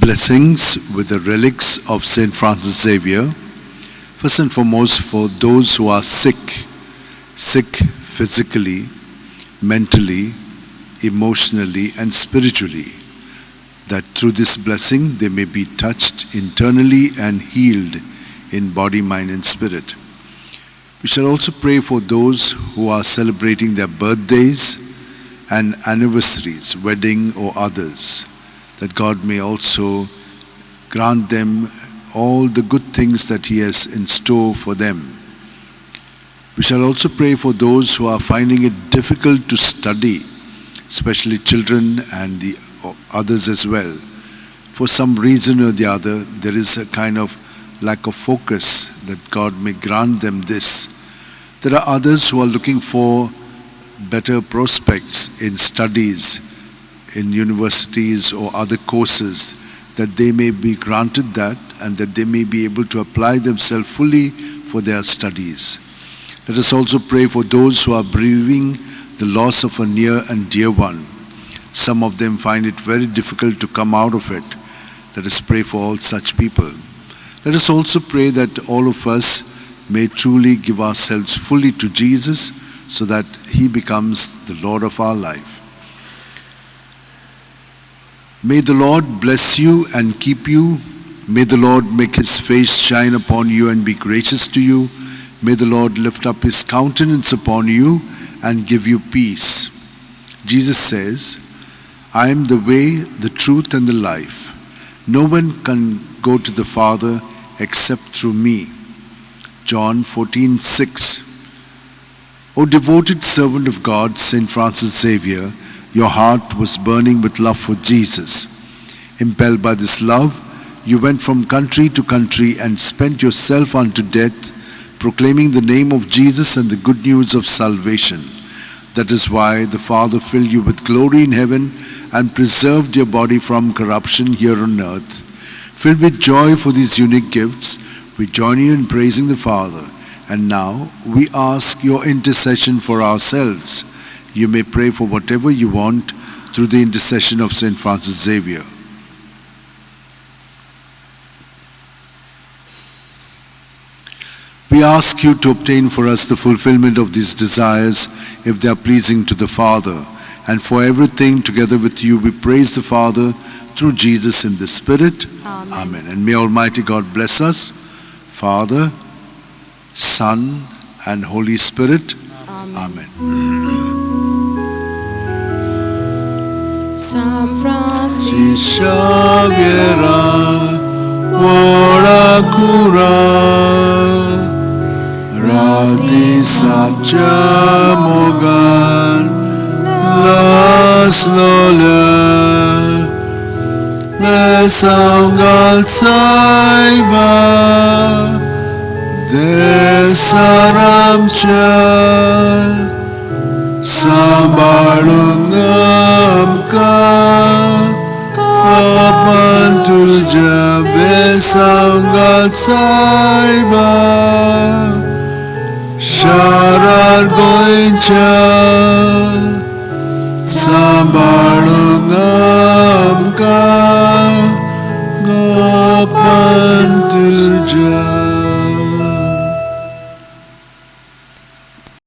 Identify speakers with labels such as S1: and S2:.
S1: Blessings with the relics of St. Francis Xavier. First and foremost, for those who are sick physically, mentally, emotionally, and spiritually, that through this blessing they may be touched internally and healed in body, mind, and spirit. We shall also pray for those who are celebrating their birthdays and anniversaries, wedding or others, that God may also grant them all the good things that He has in store for them. We shall also pray for those who are finding it difficult to study, especially children and the others as well. For some reason or the other, there is a kind of lack of focus, that God may grant them this. There are others who are looking for better prospects in studies, in universities or other courses, that they may be granted that and that they may be able to apply themselves fully for their studies. Let us also pray for those who are grieving the loss of a near and dear one. Some of them find it very difficult to come out of it. Let us pray for all such people. Let us also pray that all of us may truly give ourselves fully to Jesus, so that He becomes the Lord of our life. May the Lord bless you and keep you. May the Lord make His face shine upon you and be gracious to you. May the Lord lift up His countenance upon you and give you peace. Jesus says, I am the way, the truth, and the life. No one can go to the Father except through me. John 14:6. O devoted servant of God, St. Francis Xavier, your heart was burning with love for Jesus. Impelled by this love, you went from country to country and spent yourself unto death, proclaiming the name of Jesus and the good news of salvation. That is why the Father filled you with glory in heaven and preserved your body from corruption here on earth. Filled with joy for these unique gifts, we join you in praising the Father. And now we ask your intercession for ourselves. You may pray for whatever you want through the intercession of St. Francis Xavier. We ask you to obtain for us the fulfillment of these desires, if they are pleasing to the Father. And for everything, together with you, we praise the Father through Jesus in the Spirit.
S2: Amen.
S1: Amen. And may Almighty God bless us, Father, Son, and Holy Spirit.
S2: Amen.
S1: Amen.
S2: San Francisco
S1: Xavier, ora cura, radi sacha mogan, las lola, besangal saiba, desaramcha, sambalungamka, kapan tuja besangal saiba, syarat goinca, sambalungamka,